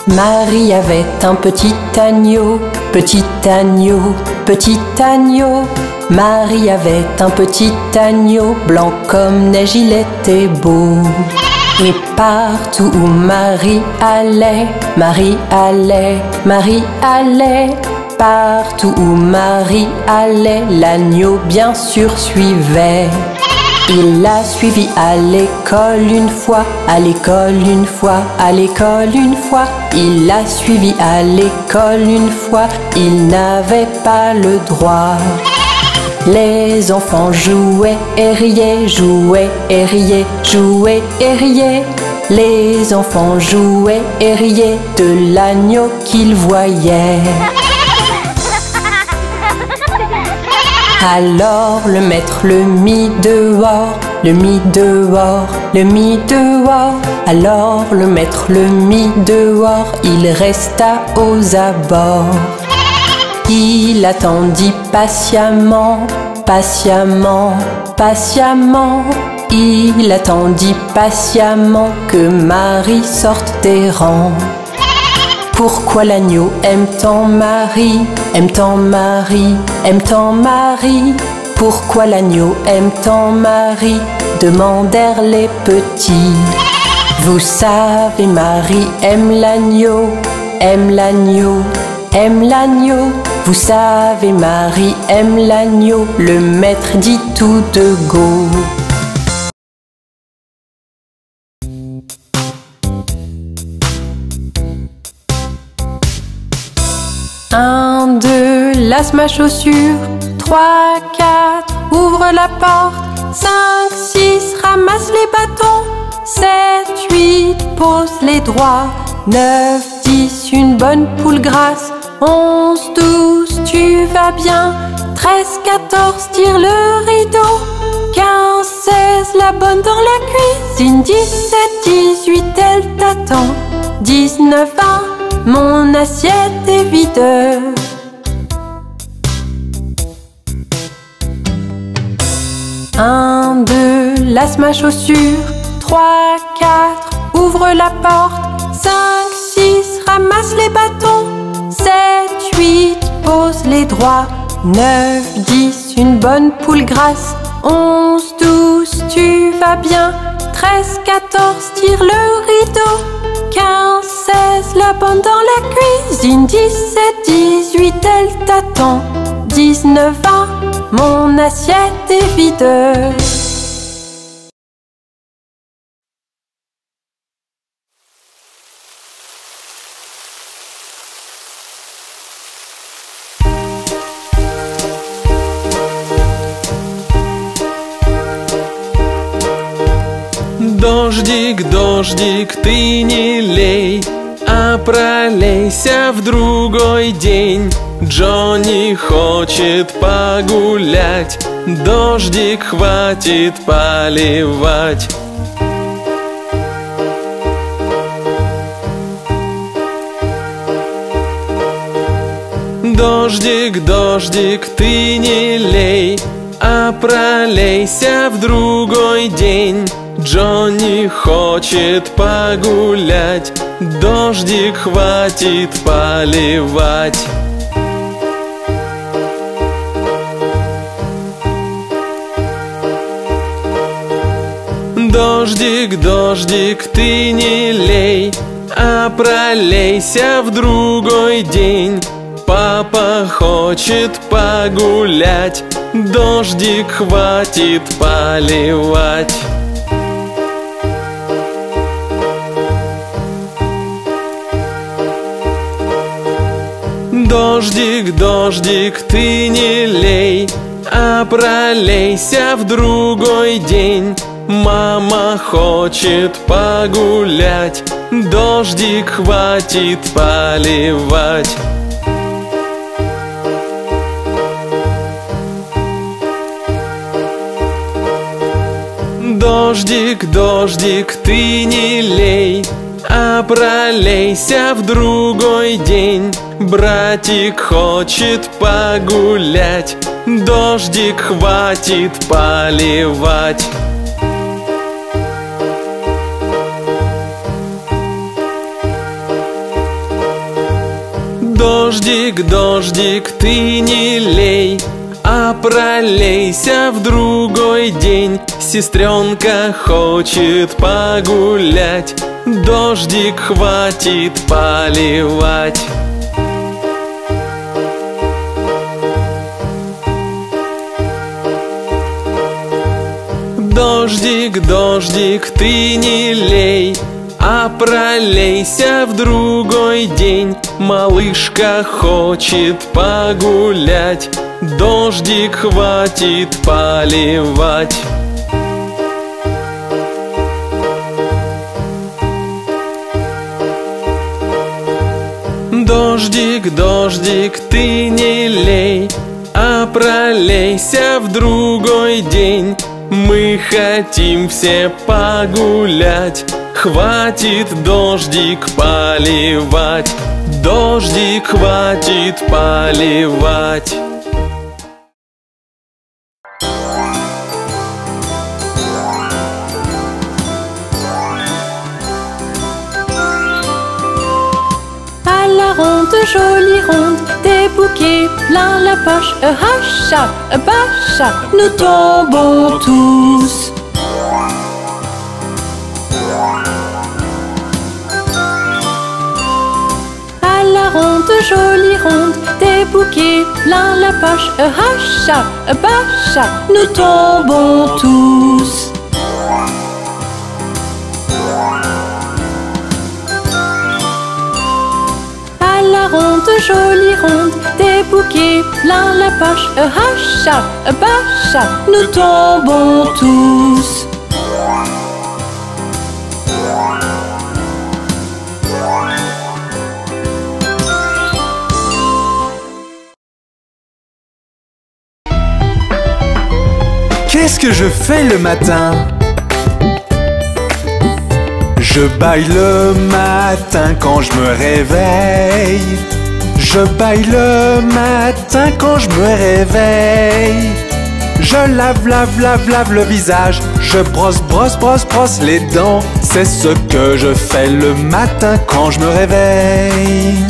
Marie avait un petit agneau, petit agneau, petit agneau. Marie avait un petit agneau, blanc comme neige, il était beau. Et partout où Marie allait, Marie allait, Marie allait. Partout où Marie allait, l'agneau bien sûr suivait. Il l'a suivi à l'école une fois, à l'école une fois, à l'école une fois. Il l'a suivi à l'école une fois, il n'avait pas le droit. Les enfants jouaient et riaient, jouaient et riaient, jouaient et riaient. Les enfants jouaient et riaient de l'agneau qu'ils voyaient. Alors le maître le mit dehors, le mit dehors, le mit dehors. Alors le maître le mit dehors, il resta aux abords. Il attendit patiemment, patiemment, patiemment. Il attendit patiemment que Marie sorte des rangs. Pourquoi l'agneau aime tant Marie, aime tant Marie, aime tant Marie? Pourquoi l'agneau aime tant Marie? Demandèrent les petits. Vous savez, Marie aime l'agneau, aime l'agneau, aime l'agneau. Vous savez, Marie aime l'agneau, le maître dit tout de go. Un, deux, lasse ma chaussure. 3, 4, ouvre la porte. 5, 6, ramasse les bâtons. 7, 8, pose les droits. 9, 10, une bonne poule grasse. 11, 12, tu vas bien. 13, 14, tire le rideau. 15, 16, la bonne dans la cuisine. 17, 18, elle t'attend. 19, 20, mon assiette est vide. 1, 2, lasse ma chaussure. 3, 4, ouvre la porte. 5, 6, ramasse les bâtons. 7, 8, pose les droits. 9, 10, une bonne poule grasse. 11, 12, tu vas bien. 13, 14, tire le rideau. 15, 16, la bonne dans la cuisine. 17, 18, elle t'attend. 19, 20, mon assiette est vide. Дождик, дождик, ты не лей, а пролейся в другой день. Джонни хочет погулять, дождик хватит поливать. Дождик, дождик, ты не лей, а пролейся в другой день. Джонни хочет погулять, дождик хватит поливать. Дождик, дождик, ты не лей, а пролейся в другой день. Папа хочет погулять, дождик хватит поливать. Дождик, дождик, ты не лей, а пролейся в другой день. Мама хочет погулять, дождик хватит поливать. Дождик, дождик, ты не лей, а пролейся в другой день. Братик хочет погулять, дождик хватит поливать. Дождик, дождик, ты не лей, а пролейся в другой день. Сестренка хочет погулять, дождик хватит поливать. Дождик, дождик, ты не лей, а пролейся в другой день. Малышка хочет погулять, дождик хватит поливать. Дождик, дождик, ты не лей, а пролейся в другой день. Мы хотим все погулять, хватит дождик поливать. Дождик хватит поливать. À la ronde, jolie ronde, des bouquets plein la poche. Hacha, bacha, nous tombons tous. À la ronde, jolie ronde, des bouquets plein la poche. Hacha, bacha, nous tombons tous. À la ronde, jolie ronde, des bouquets plein la poche. Hacha, bacha, nous tombons tous. Qu'est-ce que je fais le matin? Je baille le matin quand je me réveille. Je baille le matin quand je me réveille. Je lave, lave, lave, lave le visage. Je brosse, brosse, brosse, brosse les dents. C'est ce que je fais le matin quand je me réveille.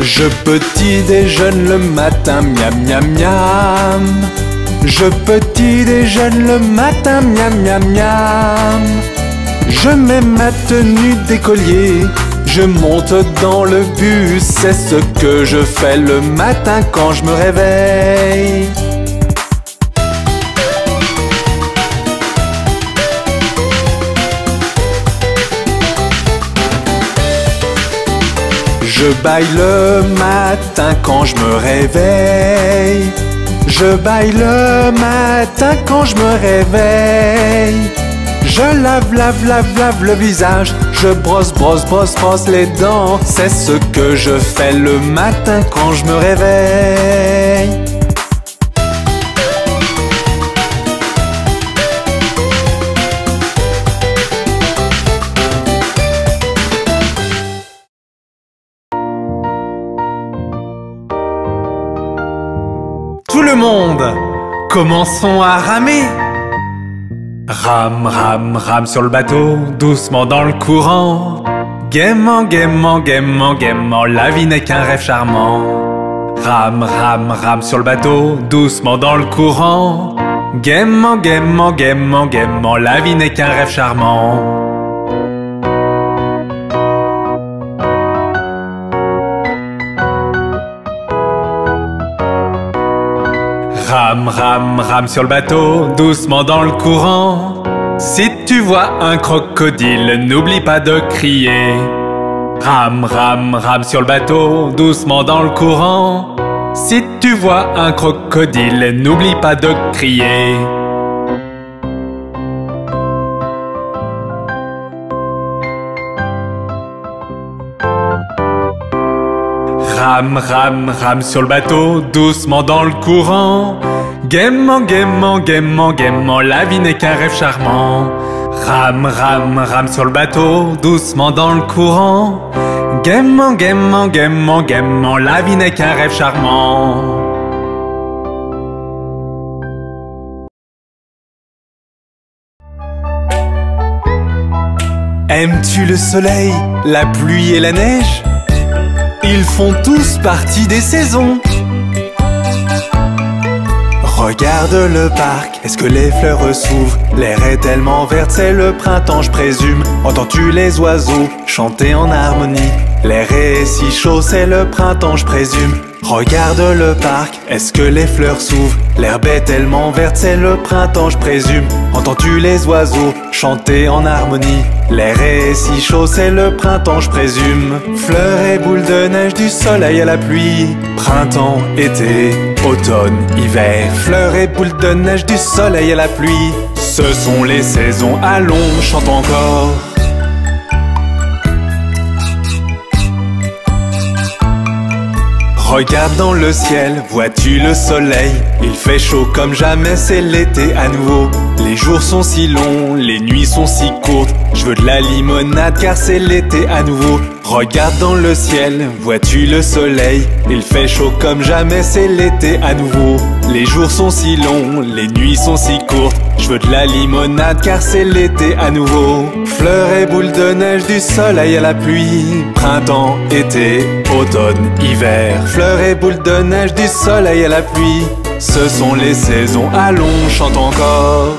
Je petit déjeune le matin, miam miam miam. Je petit déjeune le matin, miam miam miam. Je mets ma tenue d'écolier, je monte dans le bus. C'est ce que je fais le matin quand je me réveille. Je baille le matin quand je me réveille. Je baille le matin quand je me réveille. Je lave, lave, lave, lave le visage. Je brosse, brosse, brosse, brosse les dents. C'est ce que je fais le matin quand je me réveille. Tout le monde, commençons à ramer. Rame, rame, rame sur le bateau, doucement dans le courant. Gaiement, gaiement, gaiement, gaiement, la vie n'est qu'un rêve charmant. Rame, rame, rame sur le bateau, doucement dans le courant. Gaiement, gaiement, gaiement, gaiement, la vie n'est qu'un rêve charmant. Rame, rame, rame sur le bateau, doucement dans le courant. Si tu vois un crocodile, n'oublie pas de crier. Rame, rame, rame sur le bateau, doucement dans le courant. Si tu vois un crocodile, n'oublie pas de crier. Rame, rame, rame sur le bateau, doucement dans le courant. Gaiement, gaiement, gaiement, gaiement, la vie n'est qu'un rêve charmant. Rame, rame, rame sur le bateau, doucement dans le courant. Gaiement, gaiement, gaiement, gaiement, la vie n'est qu'un rêve charmant. Aimes-tu le soleil, la pluie et la neige? Ils font tous partie des saisons. Regarde le parc, est-ce que les fleurs s'ouvrent? L'air est tellement vert, c'est le printemps, je présume. Entends-tu les oiseaux chanter en harmonie? L'air est si chaud, c'est le printemps, je présume. Regarde le parc, est-ce que les fleurs s'ouvrent? L'herbe est tellement verte, c'est le printemps, je présume. Entends-tu les oiseaux chanter en harmonie? L'air est si chaud, c'est le printemps, je présume. Fleurs et boules de neige, du soleil à la pluie. Printemps, été, automne, hiver. Fleurs et boules de neige, du soleil à la pluie. Ce sont les saisons, allons, chante encore. Regarde dans le ciel, vois-tu le soleil? Il fait chaud comme jamais, c'est l'été à nouveau. Les jours sont si longs, les nuits sont si courtes. Je veux de la limonade car c'est l'été à nouveau. Regarde dans le ciel, vois-tu le soleil? Il fait chaud comme jamais, c'est l'été à nouveau. Les jours sont si longs, les nuits sont si courtes. Je veux de la limonade car c'est l'été à nouveau. Fleurs et boules de neige, du soleil à la pluie. Printemps, été, automne, hiver. Fleurs et boules de neige, du soleil à la pluie. Ce sont les saisons, allons, chante encore.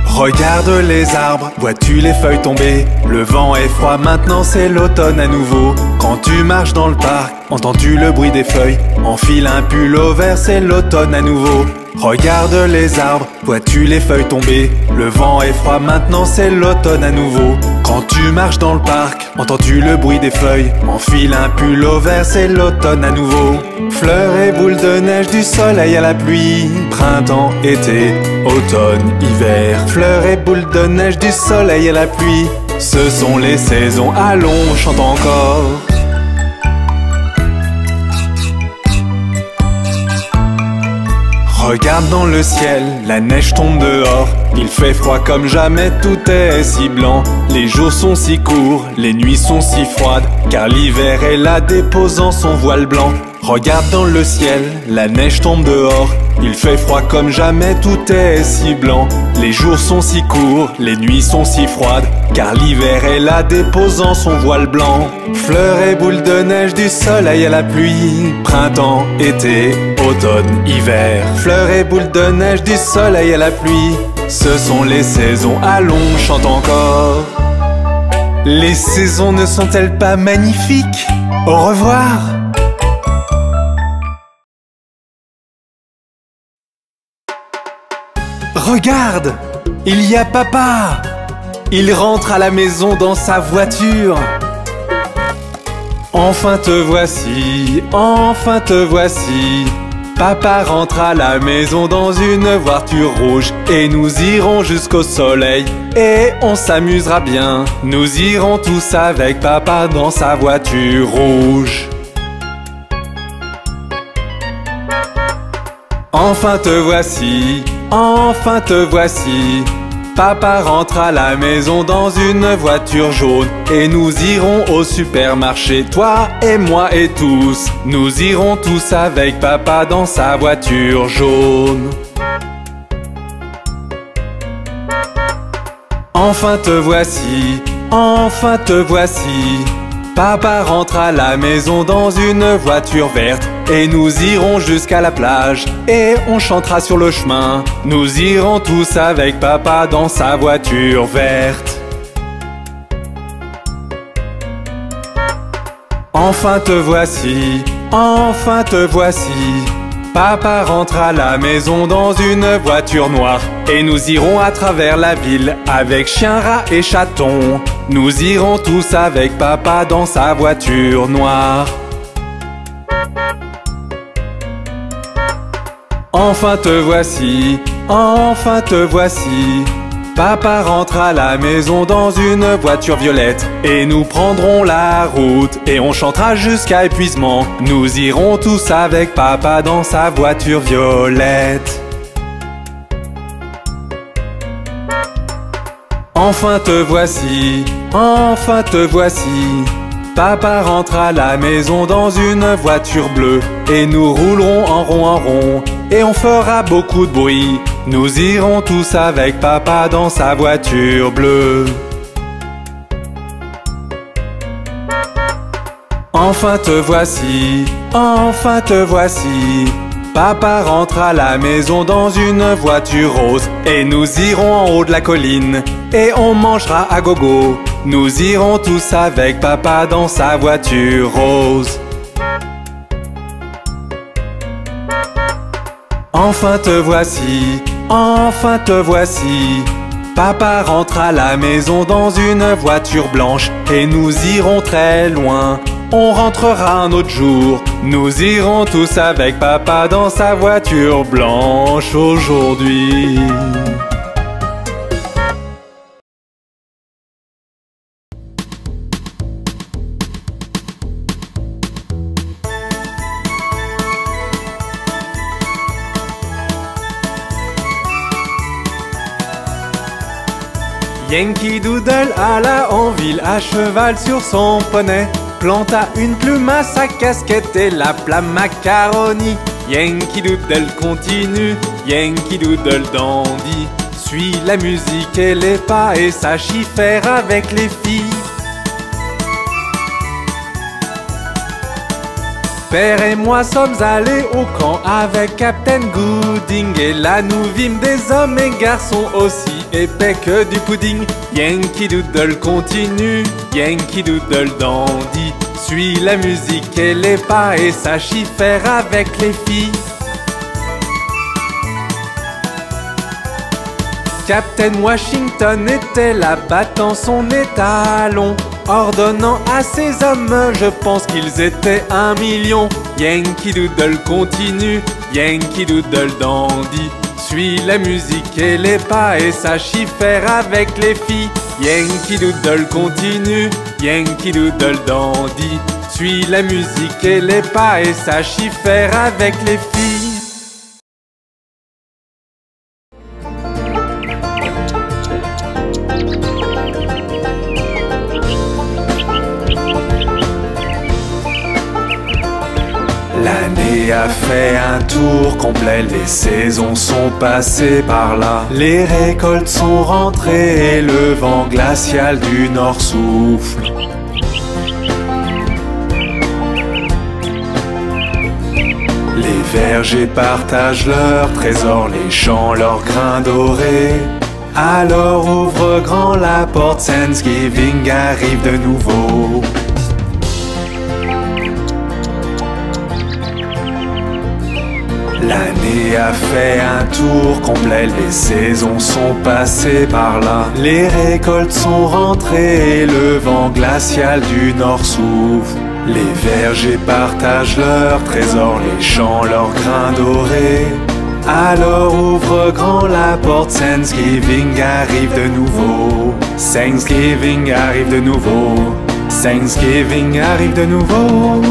Regarde les arbres, vois-tu les feuilles tomber? Le vent est froid, maintenant c'est l'automne à nouveau. Quand tu marches dans le parc, entends-tu le bruit des feuilles? Enfile un pull au vert, c'est l'automne à nouveau. Regarde les arbres, vois-tu les feuilles tomber? Le vent est froid, maintenant c'est l'automne à nouveau. Quand tu marches dans le parc, entends-tu le bruit des feuilles? Enfile un pull au vert, c'est l'automne à nouveau. Fleurs et boules de neige, du soleil à la pluie. Printemps, été, automne, hiver. Fleurs et boules de neige, du soleil à la pluie. Ce sont les saisons, allons, chante encore. Regarde dans le ciel, la neige tombe dehors. Il fait froid comme jamais, tout est si blanc. Les jours sont si courts, les nuits sont si froides, car l'hiver est là déposant son voile blanc. Regarde dans le ciel, la neige tombe dehors. Il fait froid comme jamais, tout est si blanc. Les jours sont si courts, les nuits sont si froides, car l'hiver est là déposant son voile blanc. Fleurs et boules de neige, du soleil à la pluie. Printemps, été, automne, hiver. Fleurs et boules de neige, du soleil à la pluie. Ce sont les saisons, allons, chante encore. Les saisons ne sont-elles pas magnifiques? Au revoir. Regarde, il y a papa. Il rentre à la maison dans sa voiture. Enfin te voici, enfin te voici. Papa rentre à la maison dans une voiture rouge. Et nous irons jusqu'au soleil et on s'amusera bien. Nous irons tous avec papa dans sa voiture rouge. Enfin te voici, enfin te voici. Papa rentre à la maison dans une voiture jaune. Et nous irons au supermarché, toi et moi et tous. Nous irons tous avec papa dans sa voiture jaune. Enfin te voici, enfin te voici. Papa rentre à la maison dans une voiture verte. Et nous irons jusqu'à la plage et on chantera sur le chemin. Nous irons tous avec papa dans sa voiture verte. Enfin te voici, enfin te voici. Papa rentre à la maison dans une voiture noire. Et nous irons à travers la ville avec chien, rat et chaton. Nous irons tous avec papa dans sa voiture noire. Enfin te voici, enfin te voici. Papa rentre à la maison dans une voiture violette. Et nous prendrons la route et on chantera jusqu'à épuisement. Nous irons tous avec papa dans sa voiture violette. Enfin te voici, enfin te voici. Papa rentre à la maison dans une voiture bleue. Et nous roulerons en rond et on fera beaucoup de bruit. Nous irons tous avec papa dans sa voiture bleue. Enfin te voici, enfin te voici. Papa rentre à la maison dans une voiture rose. Et nous irons en haut de la colline et on mangera à gogo. Nous irons tous avec papa dans sa voiture rose. Enfin te voici, enfin te voici. Papa rentre à la maison dans une voiture blanche. Et nous irons très loin, on rentrera un autre jour. Nous irons tous avec papa dans sa voiture blanche aujourd'hui. Yankee Doodle alla en ville à cheval sur son poney, planta une plume à sa casquette et l'appela Macaroni. Yankee Doodle continue, Yankee Doodle dandy, suit la musique et les pas et sache y faire avec les filles. Père et moi sommes allés au camp avec Captain Gooding, et là nous vîmes des hommes et garçons aussi épais que du pudding. Yankee Doodle continue, Yankee Doodle dandy, suit la musique et les pas et sache y faire avec les filles. Captain Washington était là battant son étalon, ordonnant à ses hommes, je pense qu'ils étaient 1 million. Yankee Doodle continue, Yankee Doodle dandy, suit la musique et les pas et sache y faire avec les filles. Yankee Doodle continue, Yankee Doodle dandy, suit la musique et les pas et sache y faire avec les filles. L'année a fait un tour complet, les saisons sont passées par là. Les récoltes sont rentrées et le vent glacial du nord souffle. Les vergers partagent leurs trésors, les champs leurs grains dorés. Alors ouvre grand la porte, Thanksgiving arrive de nouveau. L'année a fait un tour complet, les saisons sont passées par là. Les récoltes sont rentrées et le vent glacial du nord souffle. Les vergers partagent leurs trésors, les champs leurs grains dorés. Alors ouvre grand la porte, Thanksgiving arrive de nouveau. Thanksgiving arrive de nouveau. Thanksgiving arrive de nouveau.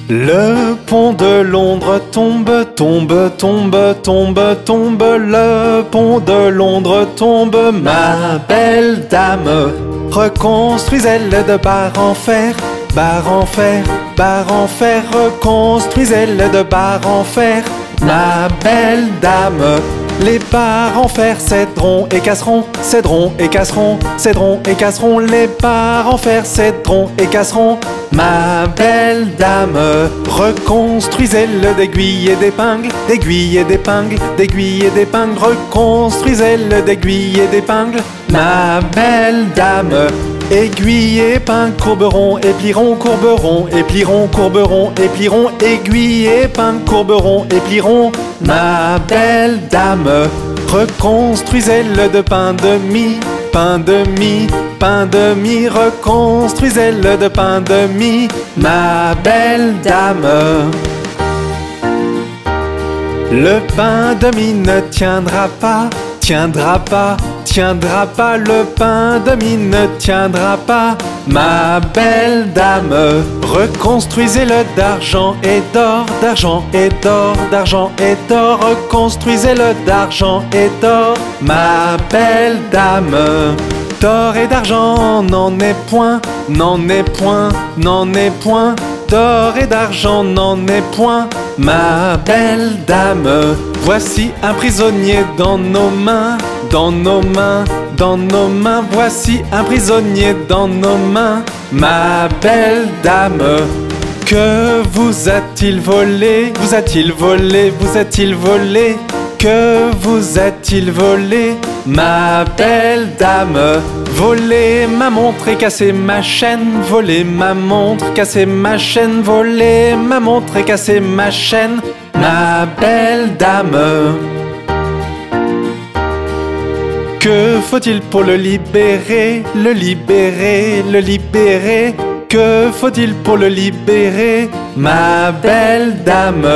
Le pont de Londres tombe, tombe, tombe, tombe, tombe. Le pont de Londres tombe, ma belle dame. Reconstruisez-le de barre en fer, barre en fer, barre en fer. Reconstruisez-le de barre en fer, ma belle dame. Les barres en fer céderont et casseront, céderont et casseront, céderont et casseront. Les barres en fer céderont et casseront, ma belle dame. Reconstruisez-le d'aiguilles et d'épingles, d'aiguilles et d'épingles, d'aiguilles et d'épingles. Reconstruisez-le d'aiguilles et d'épingles, ma belle dame. Aiguilles et épingles courberont et plieront, courberont et plieront, courberont et plieront. Aiguilles et épingles courberont et plieront, ma belle dame. Reconstruisez-le de pain de mie, pain de mie, pain de mie. Reconstruisez-le de pain de mie, ma belle dame. Le pain de mie ne tiendra pas, tiendra pas, tiendra pas. Le pain de mie ne tiendra pas, ma belle dame. Reconstruisez-le d'argent et d'or, d'argent et d'or, d'argent et d'or. Reconstruisez-le d'argent et d'or, ma belle dame. D'or et d'argent n'en est point, n'en est point, n'en est point. D'or et d'argent n'en est point, ma belle dame. Voici un prisonnier dans nos mains, dans nos mains, dans nos mains. Voici un prisonnier dans nos mains, ma belle dame. Que vous a-t-il volé? Vous a-t-il volé? Vous a-t-il volé? Que vous a-t-il volé, ma belle dame? Voler ma montre et casser ma chaîne, voler ma montre, casser ma chaîne, voler ma montre et casser ma chaîne, ma belle dame. Que faut-il pour le libérer? Le libérer, le libérer. Que faut-il pour le libérer, ma belle dame?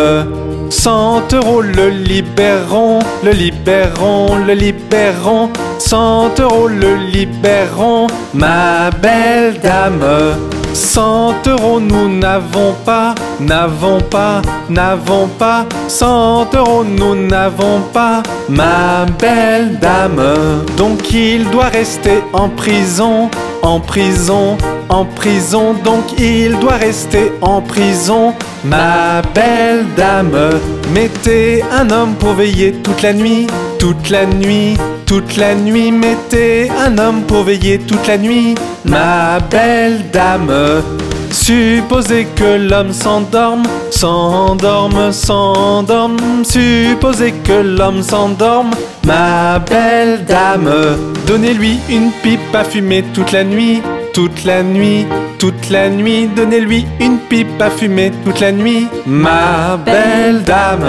100 € le libérons, le libérons, le libérons. 100 € le libérons, ma belle dame. 100 € nous n'avons pas, n'avons pas, n'avons pas. 100 € nous n'avons pas, ma belle dame. Donc il doit rester en prison, en prison, en prison. Donc il doit rester en prison, ma belle dame. Mettez un homme pour veiller toute la nuit, toute la nuit, toute la nuit. Mettez un homme pour veiller toute la nuit, ma belle dame. Supposez que l'homme s'endorme, s'endorme, s'endorme. Supposez que l'homme s'endorme, ma belle dame. Donnez-lui une pipe à fumer toute la nuit, toute la nuit, toute la nuit. Donnez-lui une pipe à fumer toute la nuit, ma belle dame.